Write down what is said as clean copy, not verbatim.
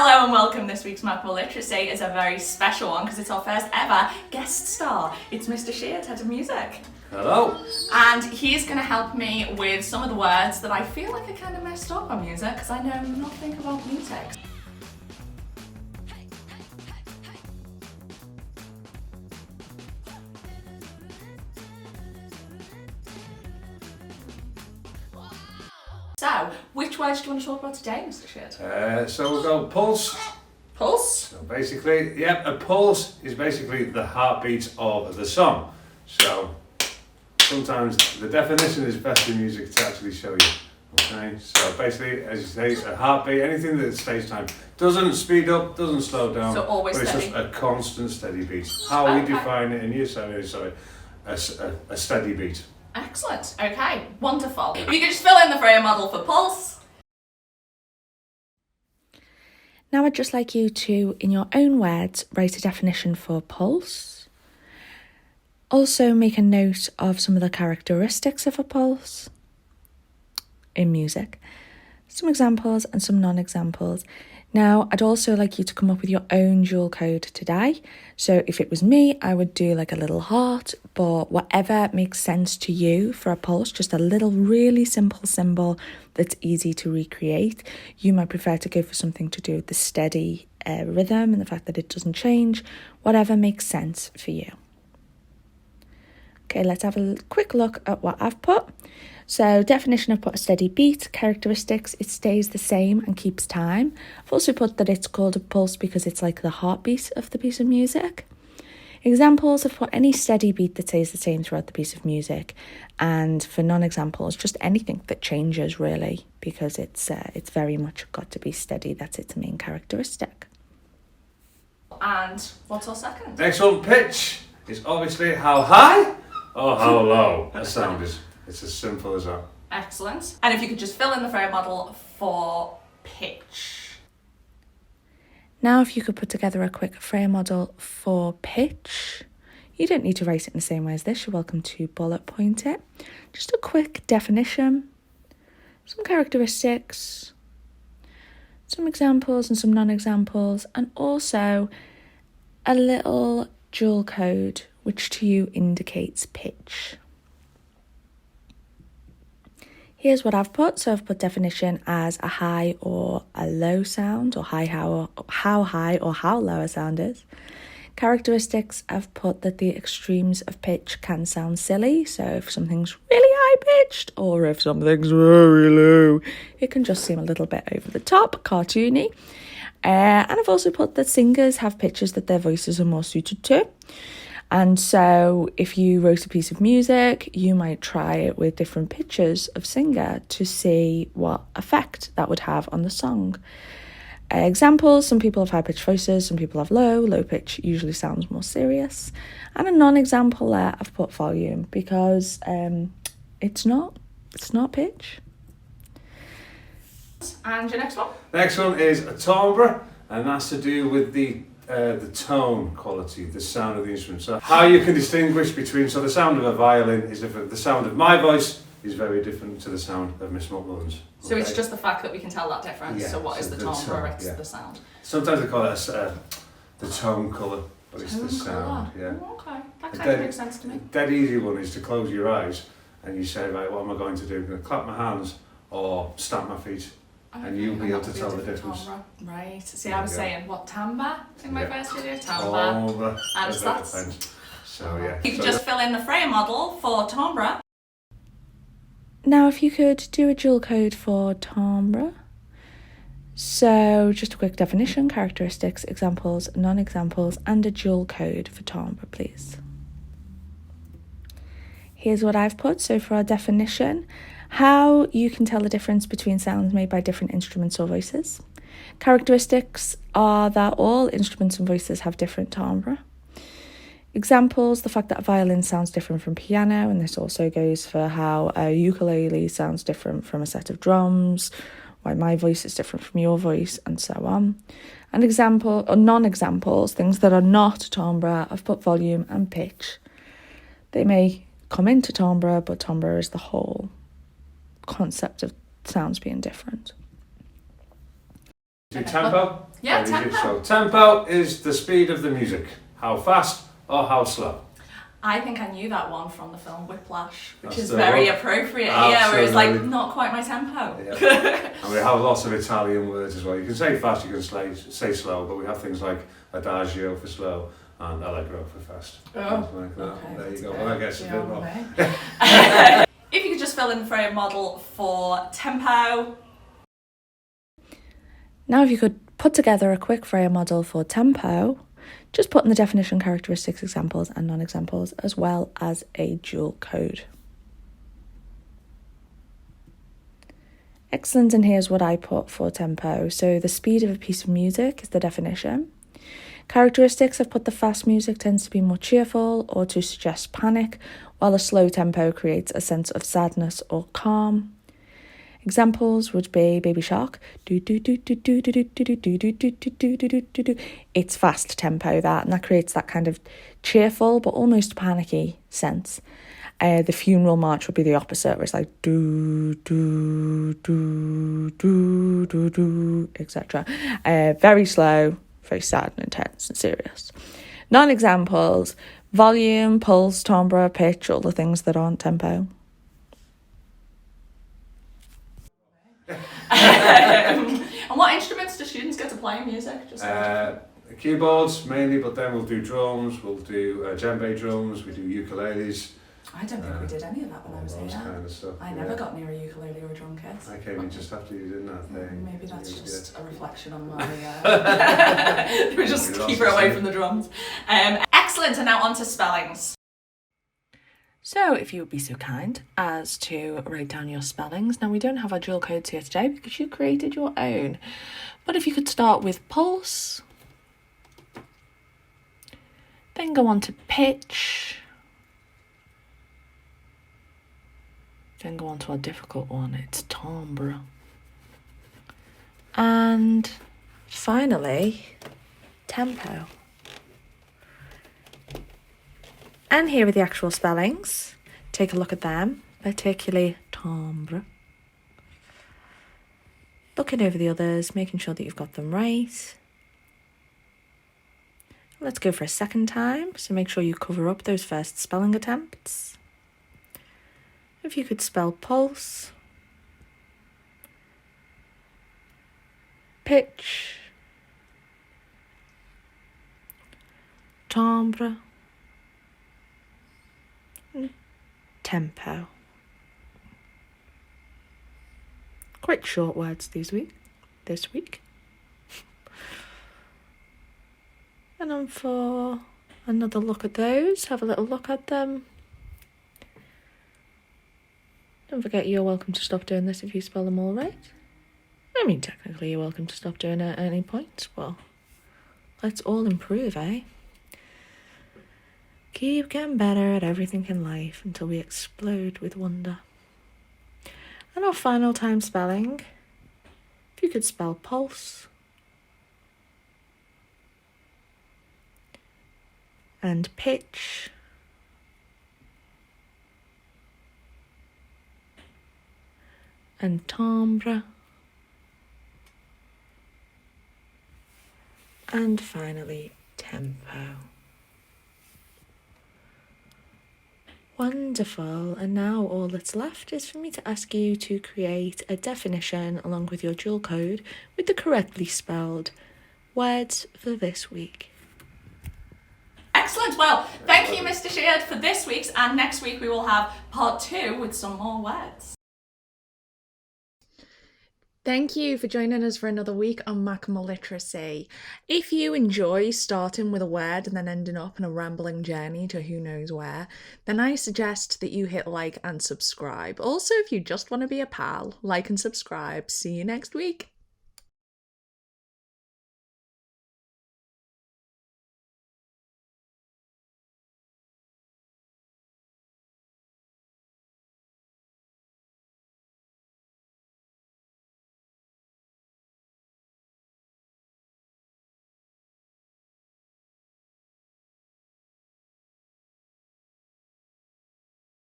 Hello and welcome. This week's Macro Literacy is a very special one because it's our first ever guest star. It's Mr. Sheard, Head of Music. Hello. And he's going to help me with some of the words that I feel like I kind of messed up on music because I know nothing about music. So, which words do you want to talk about today, Mr. Sheard? So we'll go pulse. Pulse? So basically, a pulse is basically the heartbeat of the song. So sometimes the definition is best in music to actually show you. Okay, so basically, as you say, it's a heartbeat, anything that stays time. Doesn't speed up, doesn't slow down. So always but steady. It's just a constant steady beat. How we define it in you, sorry, a steady beat. Excellent. Okay, wonderful. If you could just fill in the frame model for pulse. Now I'd just like you to, in your own words, write a definition for pulse. Also make a note of some of the characteristics of a pulse in music. Some examples and some non-examples. Now, I'd also like you to come up with your own dual code today. So if it was me, I would do like a little heart, but whatever makes sense to you for a pulse, just a little really simple symbol that's easy to recreate. You might prefer to go for something to do with the steady rhythm and the fact that it doesn't change, whatever makes sense for you. Okay, let's have a quick look at what I've put. So definition, I've put a steady beat. Characteristics, it stays the same and keeps time. I've also put that it's called a pulse because it's like the heartbeat of the piece of music. Examples, I've put any steady beat that stays the same throughout the piece of music. And for non-examples, just anything that changes really, because it's very much got to be steady. That's its main characteristic. And what's our second? Next one, pitch, is obviously how high or how low a sound is. It's as simple as that. Excellent. And if you could just fill in the frame model for pitch. Now if you could put together a quick frame model for pitch. You don't need to write it in the same way as this. You're welcome to bullet point it. Just a quick definition, some characteristics, some examples and some non-examples, and also a little dual code which to you indicates pitch. Here's what I've put. So I've put definition as a high or a low sound, or how high or how low a sound is. Characteristics, I've put that the extremes of pitch can sound silly. So if something's really high pitched or if something's very low, it can just seem a little bit over the top, cartoony. And I've also put that singers have pitches that their voices are more suited to. And so if you wrote a piece of music, you might try it with different pitches of singer to see what effect that would have on the song. Examples, some people have high-pitched voices, some people have low pitch usually sounds more serious. And a non-example there, I've put volume because it's not pitch. And your next one? Next one is a tombra, and that's to do with the tone quality, the sound of the instrument. So how you can distinguish between, so the sound of a violin is different. The sound of my voice is very different to the sound of Miss Muckland's. So it's just the fact that we can tell that difference. Yeah, so what is the tone tone, it's the sound? Sometimes they call it the tone colour, but it's Tone the sound. colour. Yeah. Oh, okay, that The kind of makes sense to me. dead easy one is to close your eyes and you say, right, what am I going to do? I'm going to clap my hands or stamp my feet. And you'll be able to tell the difference. Tombra. Right. See, There I was we go. saying, what, Tombra in my first video? Tombra. Tombra. And It that's... depends. So yeah. You can So just fill in the frame model for Tombra. Now if you could do a dual code for timbre. So just a quick definition, characteristics, examples, non-examples, and a dual code for timbre, please. Here's what I've put. So for our definition, how you can tell the difference between sounds made by different instruments or voices. Characteristics are that all instruments and voices have different timbre. Examples, the fact that a violin sounds different from piano, and this also goes for how a ukulele sounds different from a set of drums, why my voice is different from your voice, and so on. An example, or non-examples, things that are not timbre, I've put volume and pitch. They may come into timbre, but timbre is the whole concept of sounds being different. Do tempo? Yeah, Very easy. tempo. So tempo is the speed of the music. How fast or how slow? I think I knew that one from the film Whiplash, which That's is the very one. appropriate here, where it's like Absolutely. not quite my tempo. Yeah. And we have lots of Italian words as well. You can say fast, you can say slow, but we have things like adagio for slow and allegro for fast. Oh, Like that. okay, There you that's go. a Well, I bit guess a bit beyond more. me. If you could just fill in the frame model for tempo. Now if you could put together a quick Freya model for tempo, just put in the definition, characteristics, examples and non-examples, as well as a dual code. Excellent, and here's what I put for tempo. So the speed of a piece of music is the definition. Characteristics, I've put the fast music tends to be more cheerful or to suggest panic, while a slow tempo creates a sense of sadness or calm. Examples would be Baby Shark. It's fast tempo, that, and that creates that kind of cheerful but almost panicky sense. The funeral march would be the opposite, where it's like do do do do do do, etc. Very slow, very sad and intense and serious. Non-examples: volume, pulse, timbre, pitch, all the things that aren't tempo. And what instruments do students get to play in music? Just Keyboards mainly, but then we'll do drums, we'll do djembe drums, we do ukuleles. I don't think we did any of that when I was all those here. kind of stuff. I never got near a ukulele or a drum kit. I came in just after you, didn't I? Maybe that's just a reflection on my. We just You're keep her also away saying- from the drums. Excellent, and now on to spellings. So if you would be so kind as to write down your spellings. Now we don't have our dual codes here today because you created your own. But if you could start with pulse, then go on to pitch, then go on to our difficult one, it's timbre. And finally, tempo. And here are the actual spellings. Take a look at them. Particularly timbre. Looking over the others, making sure that you've got them right. Let's go for a second time, so make sure you cover up those first spelling attempts. If you could spell pulse, pitch, timbre, tempo. Quite short words this week. And on for another look at those, have a little look at them. Don't forget you're welcome to stop doing this if you spell them all right. I mean, technically you're welcome to stop doing it at any point. Well, let's all improve, eh? Keep getting better at everything in life until we explode with wonder. And our final time spelling, if you could spell pulse and pitch and timbre and finally tempo. Wonderful, and now all that's left is for me to ask you to create a definition along with your dual code with the correctly spelled words for this week. Excellent. Well, thank you, Mr. Sheard, for this week's, and next week we will have part 2 with some more words. Thank you for joining us for another week on Macamo Literacy. If you enjoy starting with a word and then ending up in a rambling journey to who knows where, then I suggest that you hit like and subscribe. Also, if you just want to be a pal, like and subscribe. See you next week.